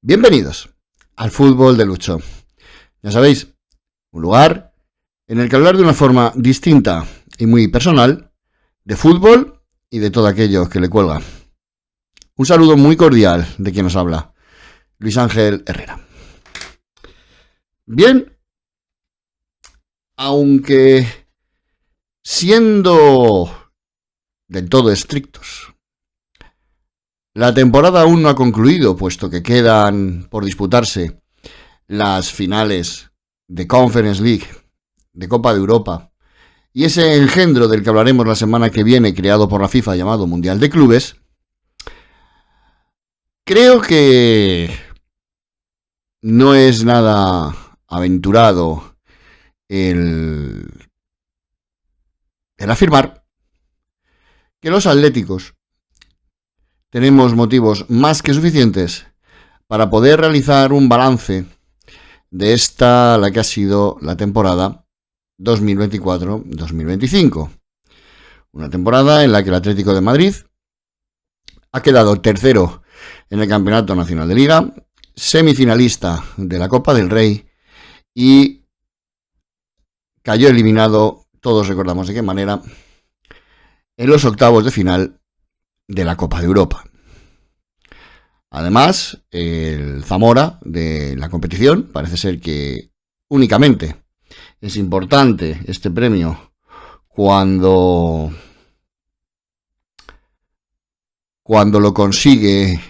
Bienvenidos al Fútbol de Lucho. Ya sabéis, un lugar en el que hablar de una forma distinta y muy personal de fútbol y de todo aquello que le cuelga. Un saludo muy cordial de quien nos habla, Luis Ángel Herrera. Bien, aunque siendo del todo estrictos, la temporada aún no ha concluido, puesto que quedan por disputarse las finales de Conference League, de Copa de Europa, y ese engendro del que hablaremos la semana que viene, creado por la FIFA, llamado Mundial de Clubes. Creo que no es nada aventurado el afirmar que los atléticos tenemos motivos más que suficientes para poder realizar un balance de esta, la que ha sido la temporada 2024-2025. Una temporada en la que el Atlético de Madrid ha quedado tercero en el Campeonato Nacional de Liga, semifinalista de la Copa del Rey y cayó eliminado, todos recordamos de qué manera, en los octavos de final de la Copa de Europa. Además, el Zamora de la competición parece ser que únicamente es importante este premio cuando lo consigue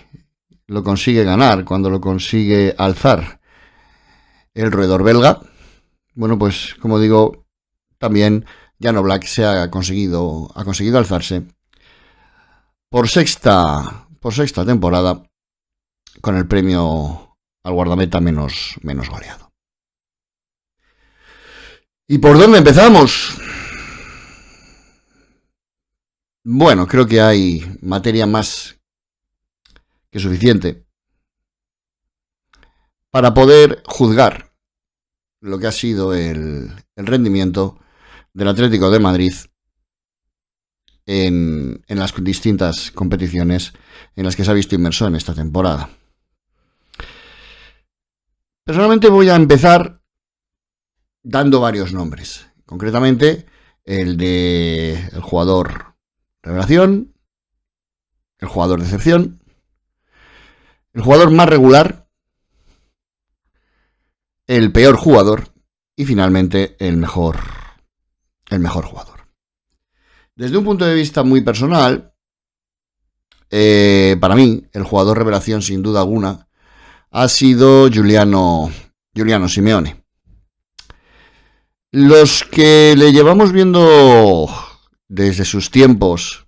ganar, cuando lo consigue alzar el roedor belga. Bueno, pues como digo, también Jan Oblak se ha conseguido alzarse por sexta temporada con el premio al guardameta menos goleado. ¿Y por dónde empezamos? Bueno, creo que hay materia más que suficiente para poder juzgar lo que ha sido el rendimiento del Atlético de Madrid en las distintas competiciones en las que se ha visto inmerso en esta temporada. Personalmente voy a empezar dando varios nombres, concretamente el de el jugador revelación, el jugador de excepción, el jugador más regular, el peor jugador y finalmente el mejor jugador. Desde un punto de vista muy personal, para mí el jugador revelación sin duda alguna ha sido Giuliano Simeone. Los que le llevamos viendo desde sus tiempos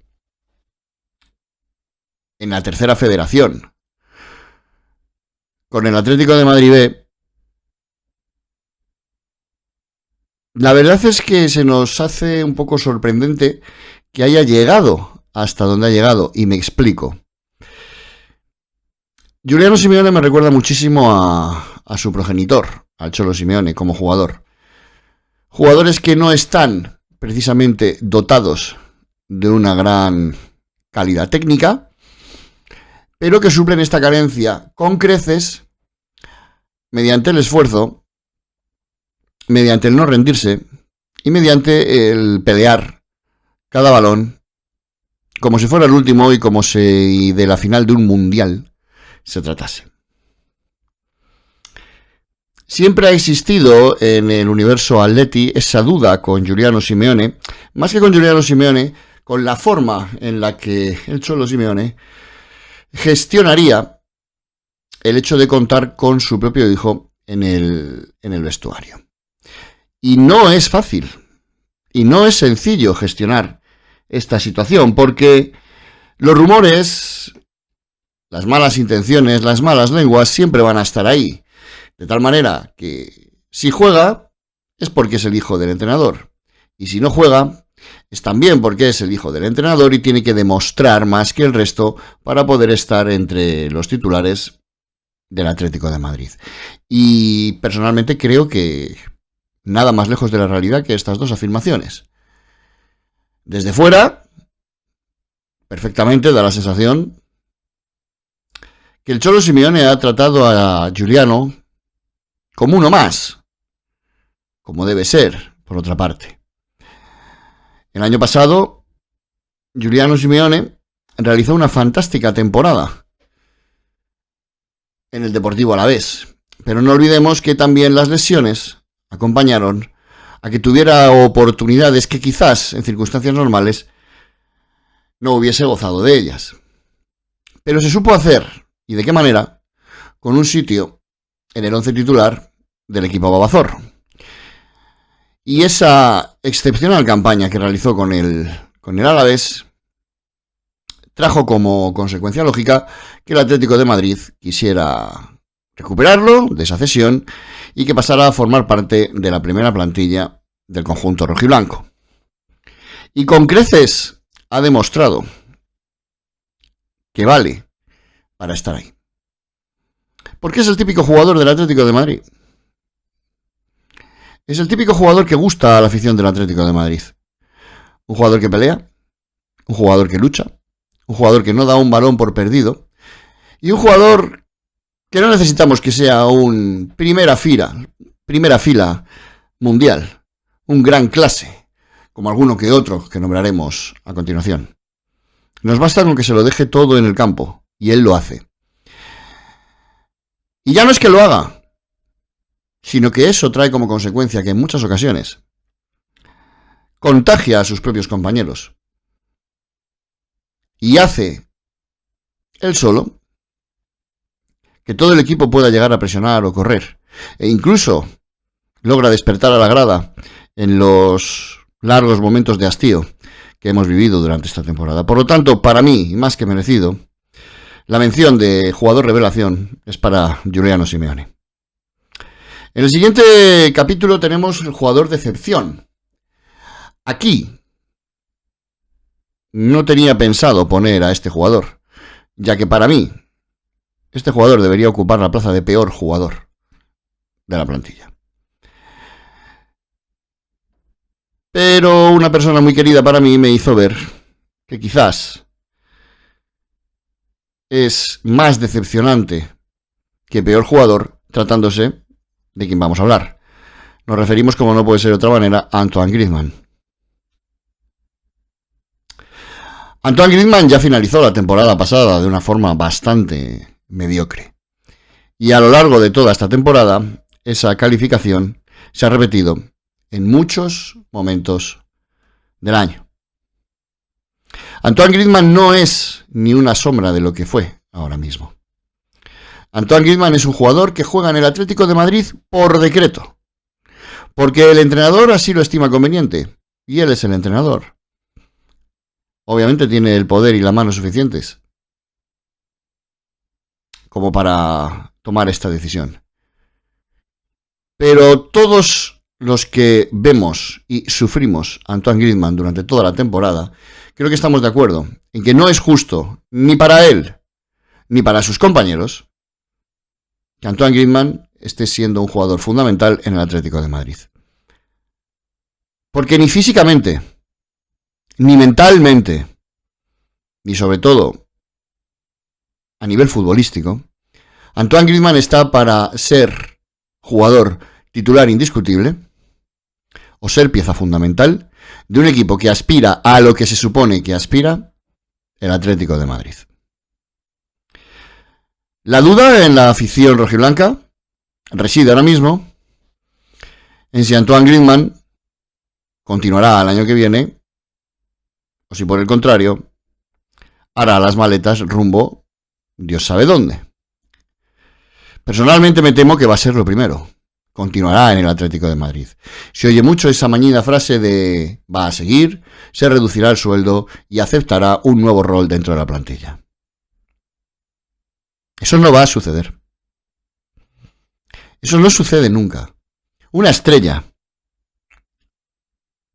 en la tercera federación con el Atlético de Madrid B, la verdad es que se nos hace un poco sorprendente que haya llegado hasta donde ha llegado, y me explico. Giuliano Simeone me recuerda muchísimo a su progenitor, al Cholo Simeone, como jugador. Jugadores que no están precisamente dotados de una gran calidad técnica, pero que suplen esta carencia con creces mediante el esfuerzo, mediante el no rendirse y mediante el pelear cada balón como si fuera el último y como si de la final de un mundial se tratase. Siempre ha existido en el universo Atleti esa duda con Giuliano Simeone, más que con Giuliano Simeone, con la forma en la que el Cholo Simeone gestionaría el hecho de contar con su propio hijo en el vestuario. Y no es fácil, y no es sencillo gestionar esta situación, porque los rumores, las malas intenciones, las malas lenguas siempre van a estar ahí. De tal manera que si juega es porque es el hijo del entrenador. Y si no juega es también porque es el hijo del entrenador y tiene que demostrar más que el resto para poder estar entre los titulares del Atlético de Madrid. Y personalmente creo que nada más lejos de la realidad que estas dos afirmaciones. Desde fuera, perfectamente da la sensación que el Cholo Simeone ha tratado a Giuliano como uno más, como debe ser, por otra parte. El año pasado, Giuliano Simeone realizó una fantástica temporada en el Deportivo Alavés, pero no olvidemos que también las lesiones acompañaron a que tuviera oportunidades que quizás en circunstancias normales no hubiese gozado de ellas. Pero se supo hacer, y de qué manera, con un sitio en el once titular del equipo babazor. Y esa excepcional campaña que realizó con el Alavés trajo como consecuencia lógica que el Atlético de Madrid quisiera recuperarlo de esa cesión y que pasara a formar parte de la primera plantilla del conjunto rojiblanco. Y con creces ha demostrado que vale para estar ahí. Porque es el típico jugador del Atlético de Madrid. Es el típico jugador que gusta a la afición del Atlético de Madrid. Un jugador que pelea, un jugador que lucha, un jugador que no da un balón por perdido y un jugador que no necesitamos que sea un primera fila mundial, un gran clase, como alguno que otro que nombraremos a continuación. Nos basta con que se lo deje todo en el campo, y él lo hace. Y ya no es que lo haga, sino que eso trae como consecuencia que en muchas ocasiones contagia a sus propios compañeros y hace él solo que todo el equipo pueda llegar a presionar o correr, e incluso logra despertar a la grada en los largos momentos de hastío que hemos vivido durante esta temporada. Por lo tanto, para mí, más que merecido, la mención de jugador revelación es para Giuliano Simeone. En el siguiente capítulo tenemos el jugador decepción. Aquí no tenía pensado poner a este jugador, ya que para mí este jugador debería ocupar la plaza de peor jugador de la plantilla. Pero una persona muy querida para mí me hizo ver que quizás es más decepcionante que peor jugador tratándose de quien vamos a hablar. Nos referimos, como no puede ser de otra manera, a Antoine Griezmann. Antoine Griezmann ya finalizó la temporada pasada de una forma bastante mediocre. Y a lo largo de toda esta temporada, esa calificación se ha repetido en muchos momentos del año. Antoine Griezmann no es ni una sombra de lo que fue ahora mismo. Antoine Griezmann es un jugador que juega en el Atlético de Madrid por decreto, porque el entrenador así lo estima conveniente, y él es el entrenador. Obviamente tiene el poder y la mano suficientes como para tomar esta decisión. Pero todos los que vemos y sufrimos a Antoine Griezmann durante toda la temporada, creo que estamos de acuerdo en que no es justo ni para él ni para sus compañeros que Antoine Griezmann esté siendo un jugador fundamental en el Atlético de Madrid. Porque ni físicamente, ni mentalmente, ni sobre todo a nivel futbolístico, Antoine Griezmann está para ser jugador titular indiscutible o ser pieza fundamental de un equipo que aspira a lo que se supone que aspira el Atlético de Madrid. La duda en la afición rojiblanca reside ahora mismo en si Antoine Griezmann continuará el año que viene o si por el contrario hará las maletas rumbo Dios sabe dónde. Personalmente me temo que va a ser lo primero. Continuará en el Atlético de Madrid. Se oye mucho esa mañida frase de va a seguir, se reducirá el sueldo y aceptará un nuevo rol dentro de la plantilla. Eso no va a suceder. Eso no sucede nunca. Una estrella,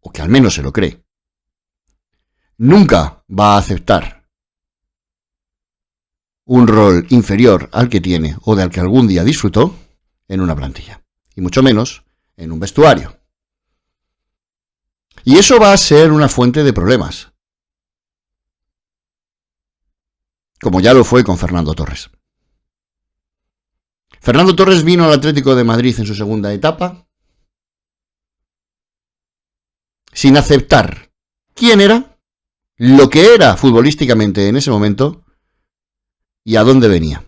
o que al menos se lo cree, nunca va a aceptar un rol inferior al que tiene o del que algún día disfrutó en una plantilla, y mucho menos en un vestuario. Y eso va a ser una fuente de problemas, como ya lo fue con Fernando Torres. Fernando Torres vino al Atlético de Madrid en su segunda etapa sin aceptar quién era, lo que era futbolísticamente en ese momento y a dónde venía.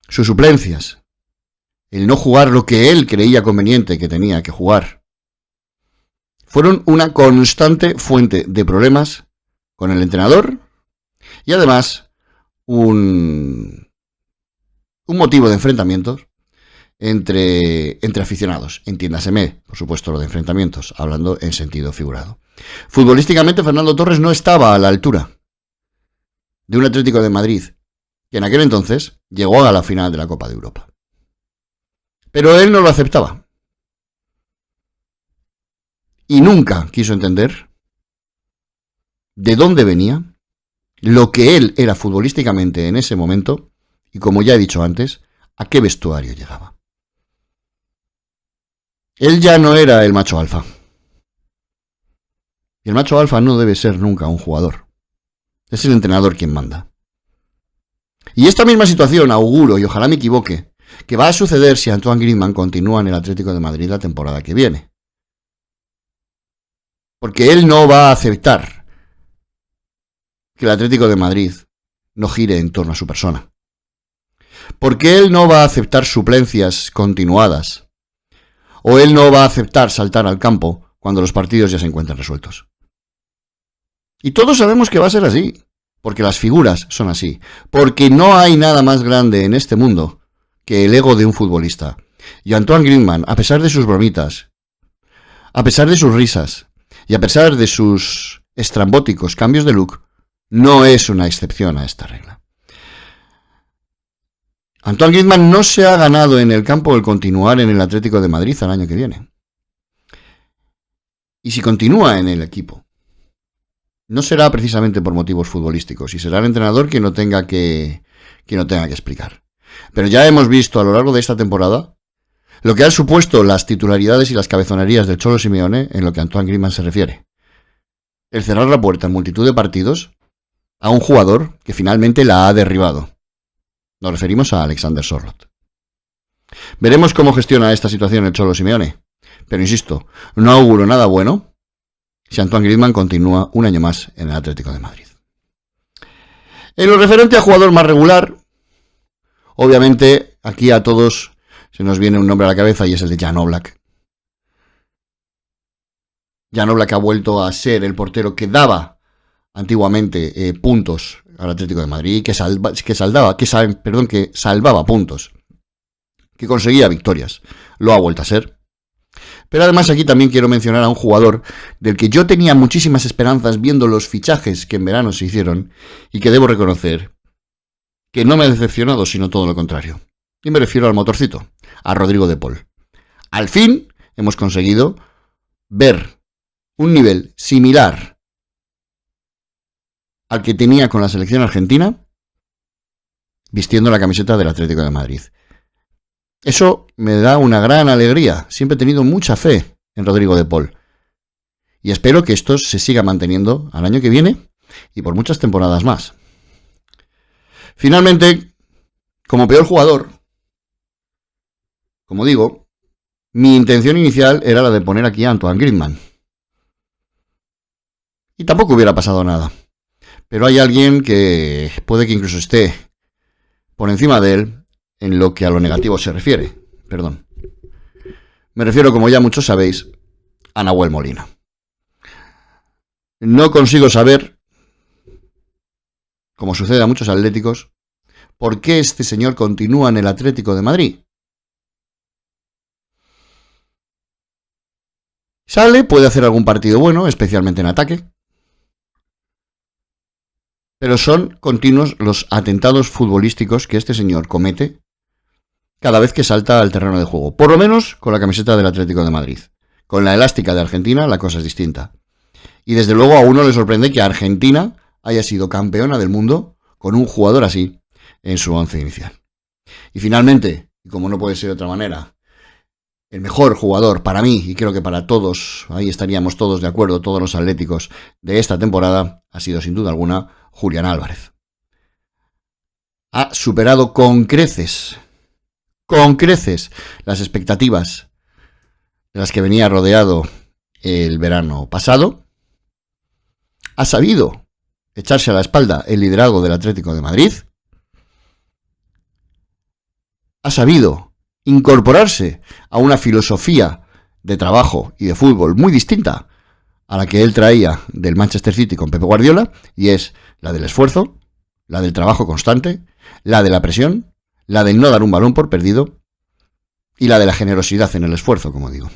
Sus suplencias, el no jugar lo que él creía conveniente que tenía que jugar, fueron una constante fuente de problemas con el entrenador y además un motivo de enfrentamientos entre aficionados. Entiéndaseme, por supuesto, lo de enfrentamientos, hablando en sentido figurado. Futbolísticamente, Fernando Torres no estaba a la altura de un Atlético de Madrid que en aquel entonces llegó a la final de la Copa de Europa. Pero él no lo aceptaba. Y nunca quiso entender de dónde venía, lo que él era futbolísticamente en ese momento y, como ya he dicho antes, a qué vestuario llegaba. Él ya no era el macho alfa. Y el macho alfa no debe ser nunca un jugador. Es el entrenador quien manda. Y esta misma situación auguro, y ojalá me equivoque, que va a suceder si Antoine Griezmann continúa en el Atlético de Madrid la temporada que viene. Porque él no va a aceptar que el Atlético de Madrid no gire en torno a su persona. Porque él no va a aceptar suplencias continuadas. O él no va a aceptar saltar al campo cuando los partidos ya se encuentran resueltos. Y todos sabemos que va a ser así. Porque las figuras son así. Porque no hay nada más grande en este mundo que el ego de un futbolista. Y Antoine Griezmann, a pesar de sus bromitas, a pesar de sus risas, y a pesar de sus estrambóticos cambios de look, no es una excepción a esta regla. Antoine Griezmann no se ha ganado en el campo el continuar en el Atlético de Madrid al año que viene. Y si continúa en el equipo, no será precisamente por motivos futbolísticos, y será el entrenador quien no tenga que explicar. Pero ya hemos visto a lo largo de esta temporada lo que han supuesto las titularidades y las cabezonerías del Cholo Simeone en lo que a Antoine Griezmann se refiere. El cerrar la puerta en multitud de partidos a un jugador que finalmente la ha derribado. Nos referimos a Alexander Sørloth. Veremos cómo gestiona esta situación el Cholo Simeone, pero insisto, no auguro nada bueno si Antoine Griezmann continúa un año más en el Atlético de Madrid. En lo referente a jugador más regular, obviamente aquí a todos se nos viene un nombre a la cabeza y es el de Jan Oblak. Jan Oblak ha vuelto a ser el portero que daba antiguamente puntos al Atlético de Madrid, que salvaba puntos, que conseguía victorias. Lo ha vuelto a ser. Pero además aquí también quiero mencionar a un jugador del que yo tenía muchísimas esperanzas viendo los fichajes que en verano se hicieron y que debo reconocer que no me ha decepcionado, sino todo lo contrario. Y me refiero al motorcito, a Rodrigo de Paul. Al fin hemos conseguido ver un nivel similar al que tenía con la selección argentina vistiendo la camiseta del Atlético de Madrid. Eso me da una gran alegría. Siempre he tenido mucha fe en Rodrigo de Paul. Y espero que esto se siga manteniendo al año que viene y por muchas temporadas más. Finalmente, como peor jugador, como digo, mi intención inicial era la de poner aquí a Antoine Griezmann. Y tampoco hubiera pasado nada. Pero hay alguien que puede que incluso esté por encima de él en lo que a lo negativo se refiere. Perdón. Me refiero, como ya muchos sabéis, a Nahuel Molina. No consigo saber, como sucede a muchos atléticos, por qué este señor continúa en el Atlético de Madrid. Sale, puede hacer algún partido bueno, especialmente en ataque, pero son continuos los atentados futbolísticos que este señor comete cada vez que salta al terreno de juego. Por lo menos con la camiseta del Atlético de Madrid. Con la elástica de Argentina la cosa es distinta. Y desde luego a uno le sorprende que Argentina haya sido campeona del mundo con un jugador así en su once inicial. Y finalmente, y como no puede ser de otra manera, el mejor jugador para mí, y creo que para todos, ahí estaríamos todos de acuerdo, todos los atléticos de esta temporada, ha sido sin duda alguna Julián Álvarez. ha superado con creces las expectativas de las que venía rodeado el verano pasado. Ha sabido echarse a la espalda el liderazgo del Atlético de Madrid. Ha sabido incorporarse a una filosofía de trabajo y de fútbol muy distinta a la que él traía del Manchester City con Pep Guardiola, y es la del esfuerzo, la del trabajo constante, la de la presión, la de no dar un balón por perdido y la de la generosidad en el esfuerzo, como digo.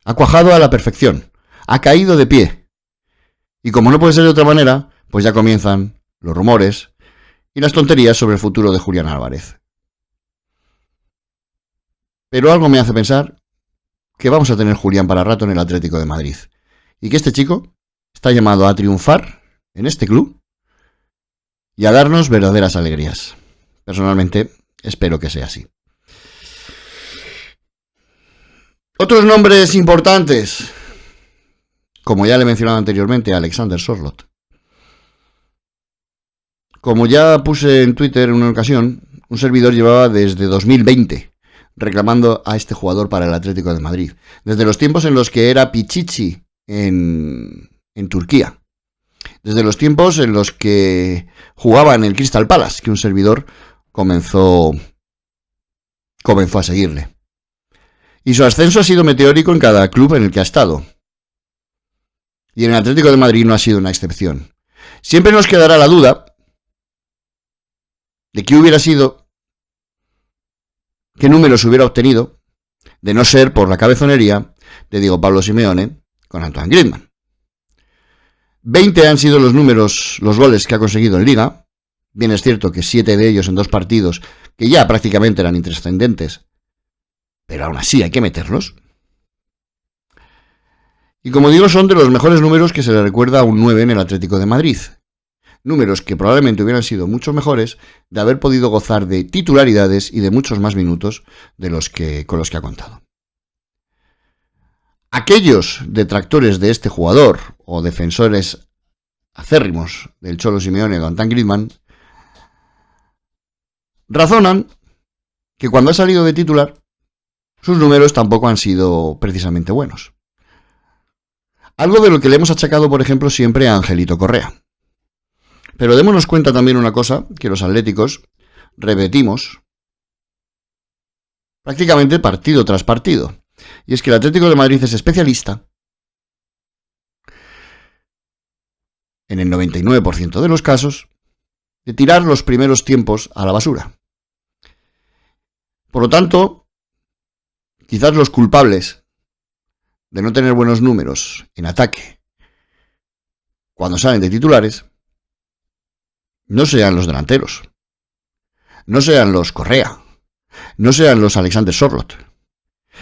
Ha cuajado a la perfección, ha caído de pie. Y como no puede ser de otra manera, pues ya comienzan los rumores y las tonterías sobre el futuro de Julián Álvarez. Pero algo me hace pensar que vamos a tener Julián para rato en el Atlético de Madrid. Y que este chico está llamado a triunfar en este club y a darnos verdaderas alegrías. Personalmente, espero que sea así. Otros nombres importantes, como ya le he mencionado anteriormente, Alexander Sørloth. Como ya puse en Twitter en una ocasión, un servidor llevaba desde 2020 reclamando a este jugador para el Atlético de Madrid. Desde los tiempos en los que era Pichichi en Turquía. Desde los tiempos en los que jugaba en el Crystal Palace, que un servidor comenzó a seguirle. Y su ascenso ha sido meteórico en cada club en el que ha estado. Y en el Atlético de Madrid no ha sido una excepción. Siempre nos quedará la duda de qué hubiera sido, qué números hubiera obtenido, de no ser por la cabezonería de Diego Pablo Simeone con Antoine Griezmann. 20 han sido los números, los goles que ha conseguido en Liga. Bien es cierto que 7 de ellos en 2 partidos que ya prácticamente eran intrascendentes, pero aún así hay que meterlos. Y como digo, son de los mejores números que se le recuerda a un 9 en el Atlético de Madrid. Números que probablemente hubieran sido mucho mejores de haber podido gozar de titularidades y de muchos más minutos de los que, con los que ha contado. Aquellos detractores de este jugador o defensores acérrimos del Cholo Simeone o Antoine Griezmann razonan que cuando ha salido de titular sus números tampoco han sido precisamente buenos. Algo de lo que le hemos achacado, por ejemplo, siempre a Angelito Correa. Pero démonos cuenta también una cosa que los atléticos repetimos prácticamente partido tras partido. Y es que el Atlético de Madrid es especialista en el 99% de los casos de tirar los primeros tiempos a la basura. Por lo tanto, quizás los culpables de no tener buenos números en ataque cuando salen de titulares no sean los delanteros, no sean los Correa, no sean los Alexander Sørloth,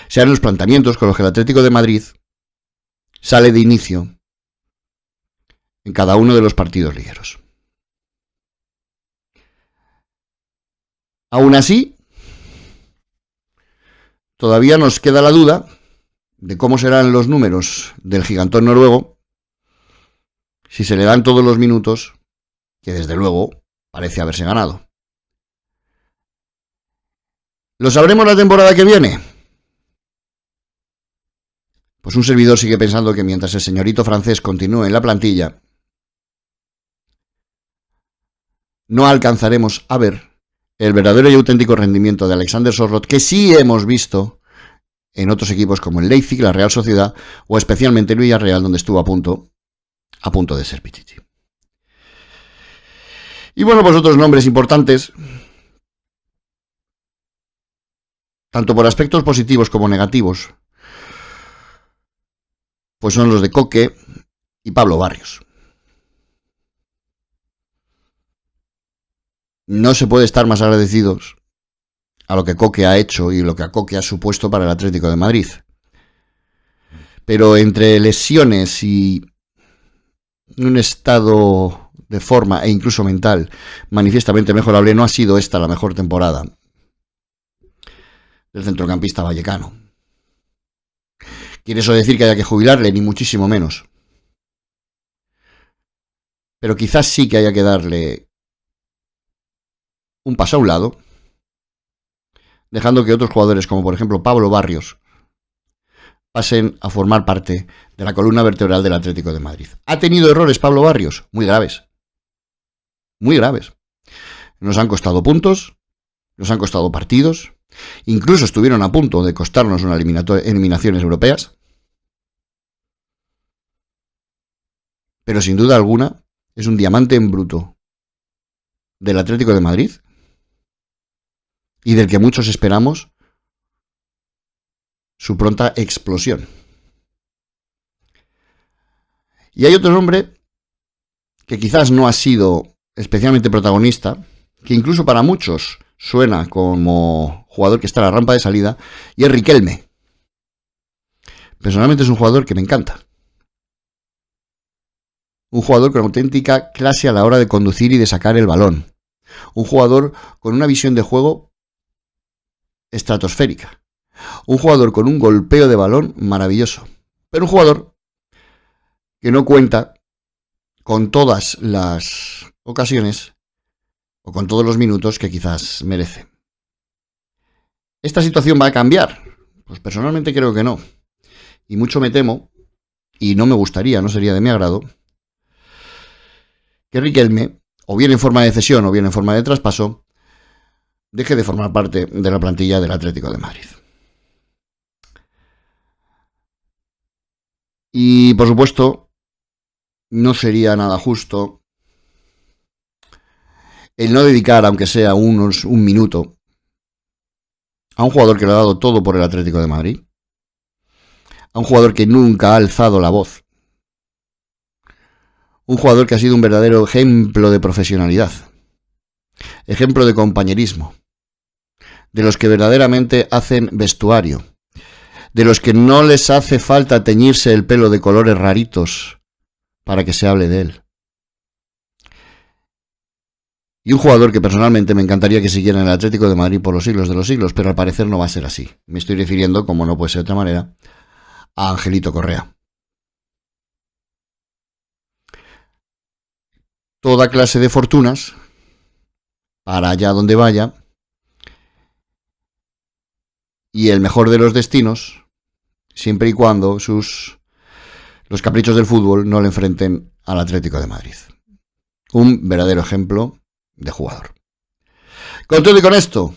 sean los planteamientos con los que el Atlético de Madrid sale de inicio en cada uno de los partidos ligueros. Aún así, todavía nos queda la duda de cómo serán los números del gigantón noruego si se le dan todos los minutos que desde luego parece haberse ganado. ¿Lo sabremos la temporada que viene? Pues un servidor sigue pensando que mientras el señorito francés continúe en la plantilla, no alcanzaremos a ver el verdadero y auténtico rendimiento de Alexander Sørloth que sí hemos visto en otros equipos como el Leipzig, la Real Sociedad o especialmente el Villarreal, donde estuvo a punto de ser Pichichi. Y bueno, pues otros nombres importantes, tanto por aspectos positivos como negativos, pues son los de Coque y Pablo Barrios. No se puede estar más agradecidos a lo que Coque ha hecho y lo que a Coque ha supuesto para el Atlético de Madrid. Pero entre lesiones y un estado de forma e incluso mental manifiestamente mejorable, no ha sido esta la mejor temporada del centrocampista vallecano. ¿Quiere eso decir que haya que jubilarle? Ni muchísimo menos. Pero quizás sí que haya que darle un paso a un lado, dejando que otros jugadores, como por ejemplo Pablo Barrios, pasen a formar parte de la columna vertebral del Atlético de Madrid. ¿Ha tenido errores Pablo Barrios? Muy graves. Muy graves. Nos han costado puntos, nos han costado partidos, incluso estuvieron a punto de costarnos una eliminaciones europeas. Pero sin duda alguna es un diamante en bruto del Atlético de Madrid y del que muchos esperamos su pronta explosión. Y hay otro nombre que quizás no ha sido especialmente protagonista, que incluso para muchos suena como jugador que está a la rampa de salida, y es Riquelme. Personalmente es un jugador que me encanta. Un jugador con auténtica clase a la hora de conducir y de sacar el balón. Un jugador con una visión de juego estratosférica. Un jugador con un golpeo de balón maravilloso. Pero un jugador que no cuenta con todas las ocasiones o con todos los minutos que quizás merece. ¿Esta situación va a cambiar? Pues personalmente creo que no. Y mucho me temo, y no me gustaría, no sería de mi agrado, que Riquelme, o bien en forma de cesión o bien en forma de traspaso, deje de formar parte de la plantilla del Atlético de Madrid. Y por supuesto, no sería nada justo el no dedicar, aunque sea un minuto, a un jugador que lo ha dado todo por el Atlético de Madrid, a un jugador que nunca ha alzado la voz, un jugador que ha sido un verdadero ejemplo de profesionalidad, ejemplo de compañerismo, de los que verdaderamente hacen vestuario, de los que no les hace falta teñirse el pelo de colores raritos para que se hable de él. Y un jugador que personalmente me encantaría que siguiera en el Atlético de Madrid por los siglos de los siglos, pero al parecer no va a ser así. Me estoy refiriendo, como no puede ser de otra manera, a Angelito Correa. Toda clase de fortunas, para allá donde vaya, y el mejor de los destinos, siempre y cuando los caprichos del fútbol no le enfrenten al Atlético de Madrid. Un verdadero ejemplo de jugador. Con todo y con esto,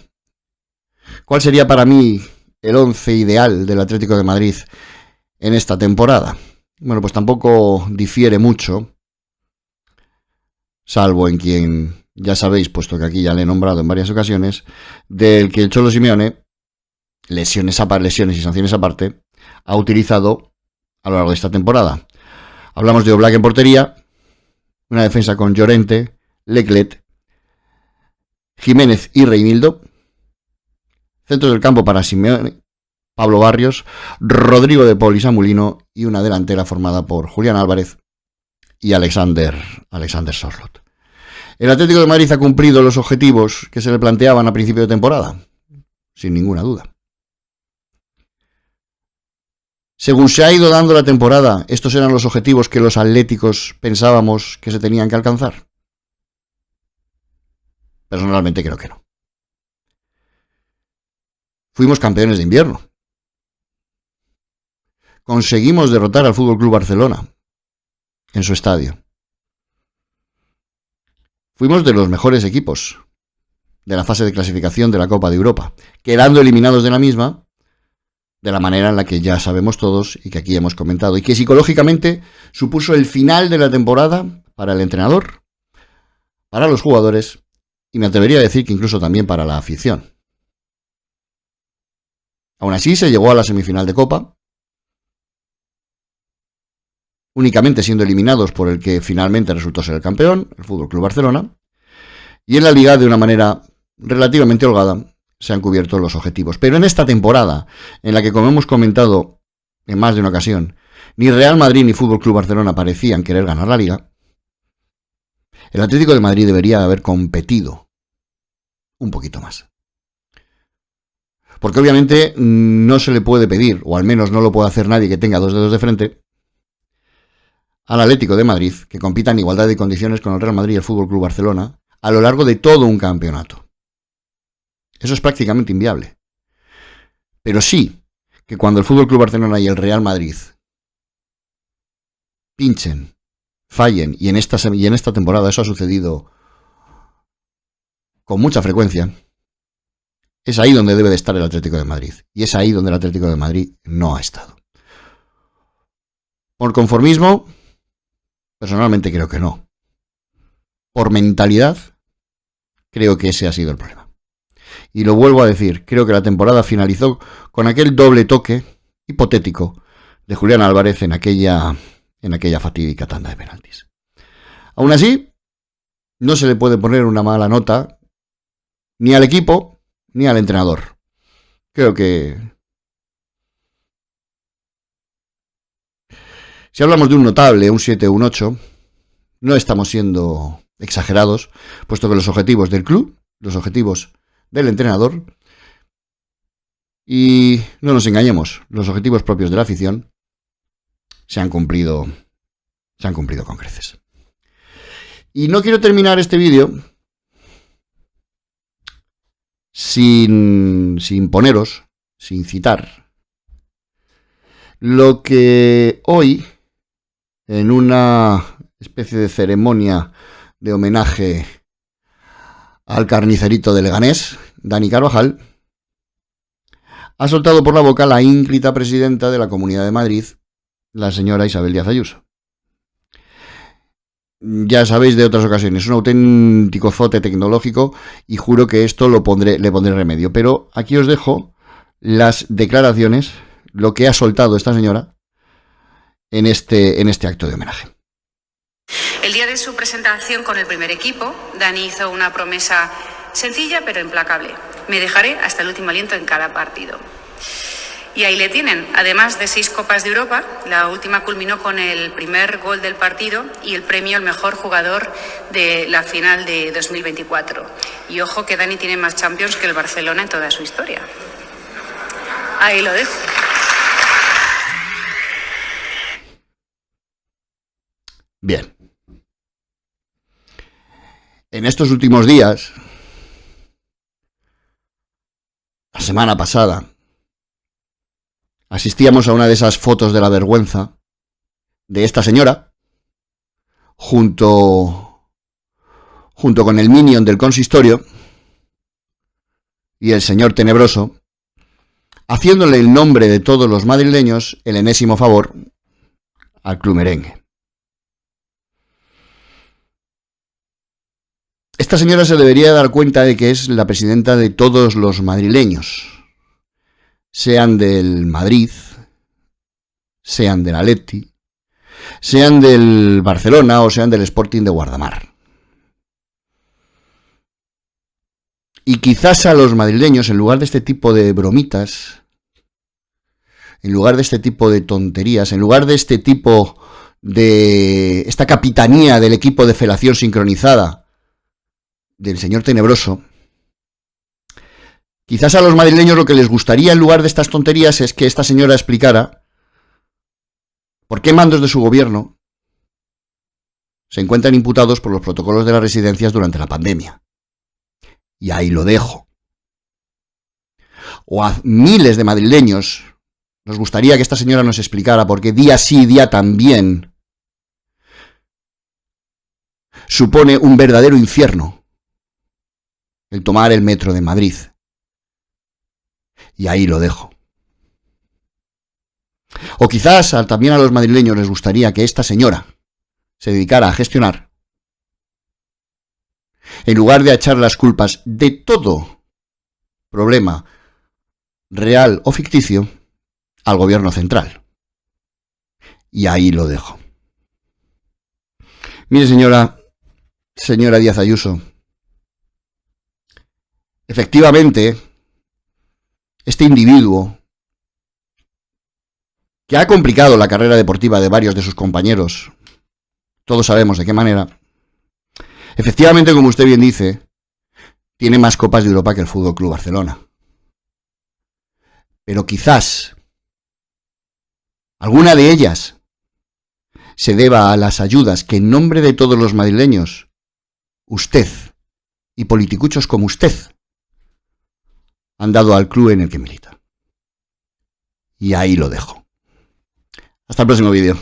¿cuál sería para mí el 11 ideal del Atlético de Madrid en esta temporada? Bueno, pues tampoco difiere mucho, salvo en quien ya sabéis, puesto que aquí ya le he nombrado en varias ocasiones, del que el Cholo Simeone, lesiones y sanciones aparte, ha utilizado a lo largo de esta temporada. Hablamos de Oblak en portería, una defensa con Llorente, Leclet, Jiménez y Reinildo, centro del campo para Simeone, Pablo Barrios, Rodrigo de Paul y Samulino, y una delantera formada por Julián Álvarez y Alexander Sørloth. ¿El Atlético de Madrid ha cumplido los objetivos que se le planteaban a principio de temporada? Sin ninguna duda. Según se ha ido dando la temporada, ¿estos eran los objetivos que los atléticos pensábamos que se tenían que alcanzar? Personalmente creo que no. Fuimos campeones de invierno. Conseguimos derrotar al FC Barcelona en su estadio. Fuimos de los mejores equipos de la fase de clasificación de la Copa de Europa, quedando eliminados de la misma de la manera en la que ya sabemos todos y que aquí hemos comentado, y que psicológicamente supuso el final de la temporada para el entrenador, para los jugadores, y me atrevería a decir que incluso también para la afición. Aún así se llegó a la semifinal de Copa, únicamente siendo eliminados por el que finalmente resultó ser el campeón, el FC Barcelona, y en la Liga, de una manera relativamente holgada, se han cubierto los objetivos. Pero en esta temporada, en la que, como hemos comentado en más de una ocasión, ni Real Madrid ni FC Barcelona parecían querer ganar la Liga, el Atlético de Madrid debería haber competido un poquito más. Porque obviamente no se le puede pedir, o al menos no lo puede hacer nadie que tenga dos dedos de frente, al Atlético de Madrid que compita en igualdad de condiciones con el Real Madrid y el FC Barcelona a lo largo de todo un campeonato. Eso es prácticamente inviable. Pero sí que cuando el FC Barcelona y el Real Madrid pinchen, fallen, y en esta temporada eso ha sucedido con mucha frecuencia, es ahí donde debe de estar el Atlético de Madrid. Y es ahí donde el Atlético de Madrid no ha estado. Por conformismo, personalmente creo que no. Por mentalidad, creo que ese ha sido el problema. Y lo vuelvo a decir, creo que la temporada finalizó con aquel doble toque hipotético de Julián Álvarez en aquella fatídica tanda de penaltis. Aún así, no se le puede poner una mala nota ni al equipo ni al entrenador. Creo que si hablamos de un notable, un 7 o un 8, no estamos siendo exagerados, puesto que los objetivos del club, los objetivos del entrenador, y no nos engañemos, los objetivos propios de la afición se han cumplido con creces. Y no quiero terminar este vídeo sin poneros, sin citar lo que hoy, en una especie de ceremonia de homenaje al carnicerito de Leganés, Dani Carvajal, ha soltado por la boca la ínclita presidenta de la Comunidad de Madrid, la señora Isabel Díaz Ayuso. Ya sabéis de otras ocasiones, un auténtico zote tecnológico, y juro que esto le pondré remedio. Pero aquí os dejo las declaraciones, lo que ha soltado esta señora en este acto de homenaje. El día de su presentación con el primer equipo, Dani hizo una promesa sencilla pero implacable: me dejaré hasta el último aliento en cada partido. Y ahí le tienen. Además de 6 Copas de Europa, la última culminó con el primer gol del partido y el premio al mejor jugador de la final de 2024. Y ojo que Dani tiene más Champions que el Barcelona en toda su historia. Ahí lo dejo. Bien. En estos últimos días, la semana pasada, asistíamos a una de esas fotos de la vergüenza de esta señora, junto con el minion del consistorio y el señor tenebroso, haciéndole el nombre de todos los madrileños el enésimo favor al club merengue. Esta señora se debería dar cuenta de que es la presidenta de todos los madrileños, sean del Madrid, sean del Atleti, sean del Barcelona o sean del Sporting de Guardamar. Y quizás a los madrileños, en lugar de este tipo de bromitas, en lugar de este tipo de tonterías, en lugar de este tipo de esta capitanía del equipo de felación sincronizada del señor tenebroso, quizás a los madrileños lo que les gustaría en lugar de estas tonterías es que esta señora explicara por qué mandos de su gobierno se encuentran imputados por los protocolos de las residencias durante la pandemia. Y ahí lo dejo. O a miles de madrileños nos gustaría que esta señora nos explicara por qué día sí, día también supone un verdadero infierno el tomar el metro de Madrid. Y ahí lo dejo. O quizás también a los madrileños les gustaría que esta señora se dedicara a gestionar, en lugar de echar las culpas de todo problema real o ficticio al gobierno central. Y ahí lo dejo. Mire, señora Díaz Ayuso, efectivamente, este individuo que ha complicado la carrera deportiva de varios de sus compañeros, todos sabemos de qué manera, efectivamente, como usted bien dice, tiene más Copas de Europa que el FC Barcelona. Pero quizás alguna de ellas se deba a las ayudas que en nombre de todos los madrileños, usted y politicuchos como usted han dado al club en el que milita. Y ahí lo dejo. Hasta el próximo vídeo.